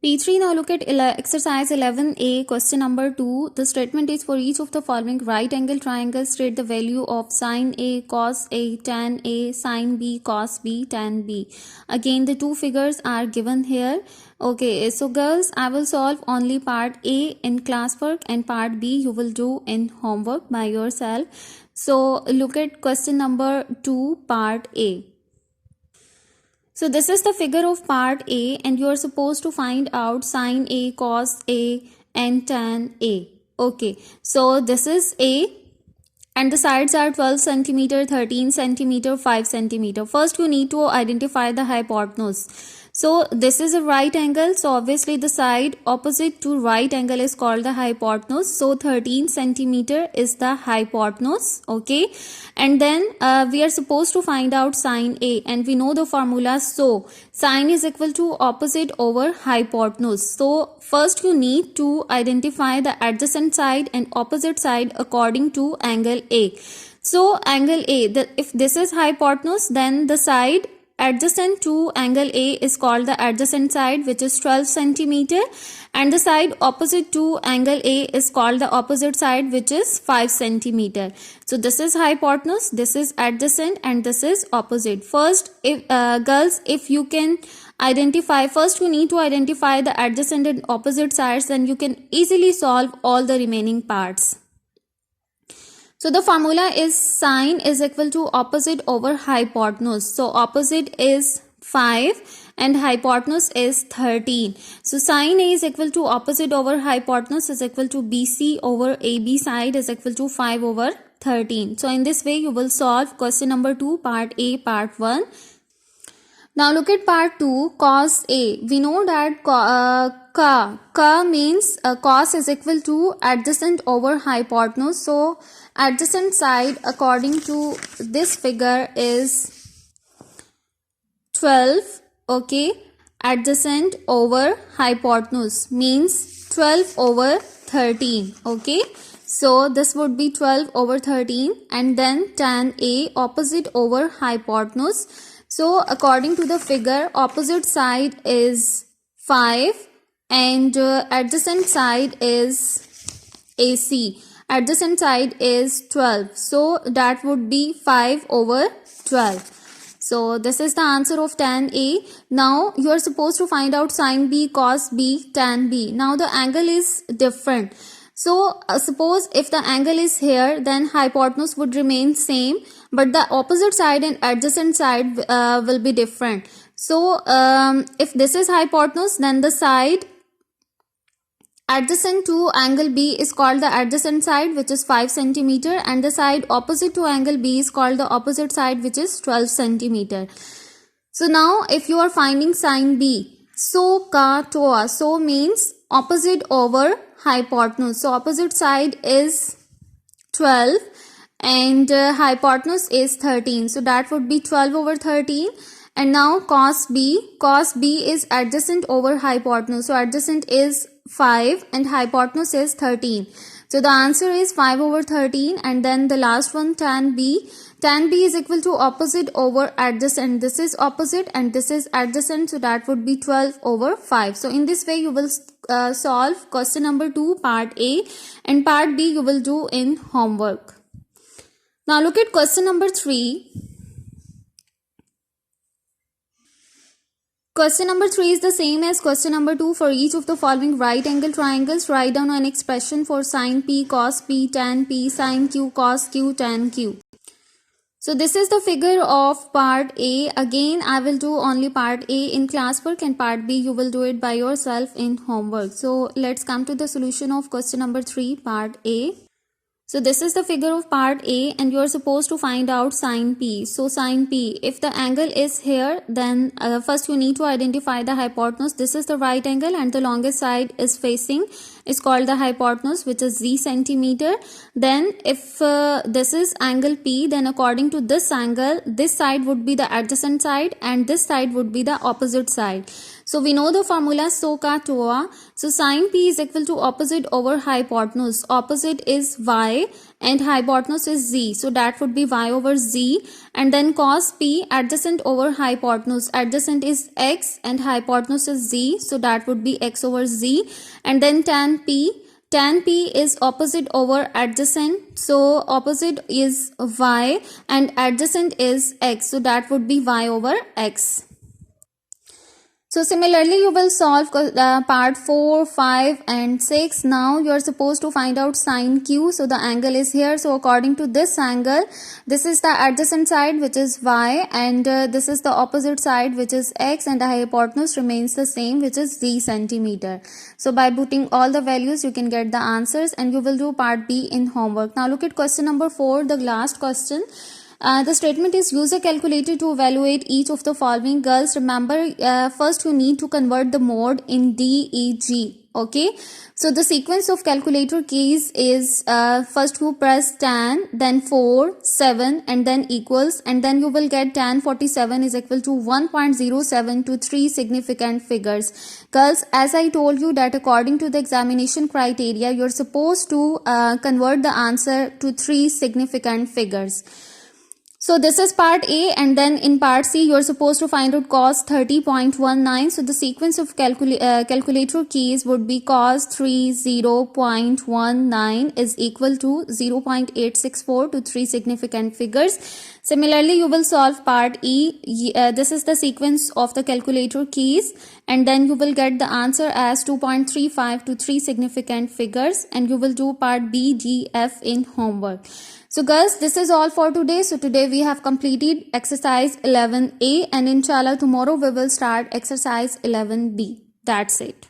P3, now look at exercise 11A, question number 2. The statement is for each of the following right angle triangles, state the value of sine A, cos A, tan A, sine B, cos B, tan B. Again, the two figures are given here. Okay, so girls, I will solve only part A in classwork and part B you will do in homework by yourself. So, look at question number 2, part A. So this is the figure of part A and you are supposed to find out sine A, cos A and tan A. Okay, so this is A and the sides are 12 centimeter, 13 centimeter, 5 centimeter. First you need to identify the hypotenuse. So this is a right angle, so obviously the side opposite to right angle is called the hypotenuse. So 13 centimeter is the hypotenuse, okay. And then we are supposed to find out sine A and we know the formula. So sine is equal to opposite over hypotenuse. So first you need to identify the adjacent side and opposite side according to angle A. So angle A, if this is hypotenuse, then the side adjacent to angle A is called the adjacent side, which is 12 centimeter, and the side opposite to angle A is called the opposite side, which is 5 centimeter. So this is hypotenuse, this is adjacent, and this is opposite. First, if girls, if you can identify, first you need to identify the adjacent and opposite sides, then you can easily solve all the remaining parts. So the formula is sine is equal to opposite over hypotenuse. So opposite is 5 and hypotenuse is 13. So sine A is equal to opposite over hypotenuse is equal to BC over AB side is equal to 5 over 13. So in this way you will solve question number 2, part A, part 1. Now look at part 2, cos A. We know that ka means cos is equal to adjacent over hypotenuse. So adjacent side according to this figure is 12, okay. Adjacent over hypotenuse means 12 over 13, okay. So this would be 12 over 13 and then tan A opposite over hypotenuse. So according to the figure, opposite side is 5 and adjacent side is AC. Adjacent side is 12. So that would be 5 over 12. So this is the answer of tan A. Now you are supposed to find out sine B, cos B, tan B. Now the angle is different. So suppose if the angle is here, then hypotenuse would remain same, but the opposite side and adjacent side will be different. So if this is hypotenuse, then the side adjacent to angle B is called the adjacent side, which is 5 centimeter, and the side opposite to angle B is called the opposite side, which is 12 centimeter. So now if you are finding sine B, so ka toa, so means opposite over hypotenuse. So opposite side is 12 and hypotenuse is 13. So that would be 12 over 13. And now cos B is adjacent over hypotenuse. So adjacent is 5 and hypotenuse is 13. So the answer is 5 over 13. And then the last one, tan B. Tan B is equal to opposite over adjacent. This is opposite and this is adjacent. So that would be 12 over 5. So in this way you will solve question number 2, part A, and part B you will do in homework. Now look at question number 3. Question number 3 is the same as question number 2. For each of the following right angle triangles, write down an expression for sine P, cos P, tan P, sine Q, cos Q, tan Q. So this is the figure of part A. Again, I will do only part A in classwork and part B you will do it by yourself in homework. So let's come to the solution of question number 3, part A. So this is the figure of part A and you are supposed to find out sine P. So sine P, if the angle is here, then first you need to identify the hypotenuse. This is the right angle and the longest side is facing is called the hypotenuse, which is Z centimeter. Then if this is angle P, then according to this angle, this side would be the adjacent side and this side would be the opposite side. So we know the formula SOHCAHTOA. So sine P is equal to opposite over hypotenuse. Opposite is Y and hypotenuse is Z. So that would be Y over Z. And then cos P, adjacent over hypotenuse. Adjacent is X and hypotenuse is Z. So that would be X over Z. And then tan P. Tan P is opposite over adjacent. So opposite is Y and adjacent is X. So that would be Y over X. So similarly, you will solve part 4, 5 and 6. Now you are supposed to find out sine Q. So the angle is here. So according to this angle, this is the adjacent side which is Y and this is the opposite side which is X, and the hypotenuse remains the same which is Z centimeter. So by putting all the values you can get the answers, and you will do part B in homework. Now look at question number 4, the last question. The statement is use a calculator to evaluate each of the following. Girls, remember first you need to convert the mode in DEG. Okay, so the sequence of calculator keys is first you press tan, then 4, 7 and then equals, and then you will get tan 47 is equal to 1.07 to 3 significant figures. Girls, as I told you that according to the examination criteria, you're supposed to convert the answer to 3 significant figures. So this is part A, and then in part C you are supposed to find out cos 30.19. So the sequence of calculator keys would be cos 30.19 is equal to 0.864 to 3 significant figures. Similarly, you will solve part E. This is the sequence of the calculator keys, and then you will get the answer as 2.35 to 3 significant figures, and you will do part B, D, F in homework. So girls, this is all for today. So today we have completed exercise 11A, and inshallah tomorrow we will start exercise 11B. That's it.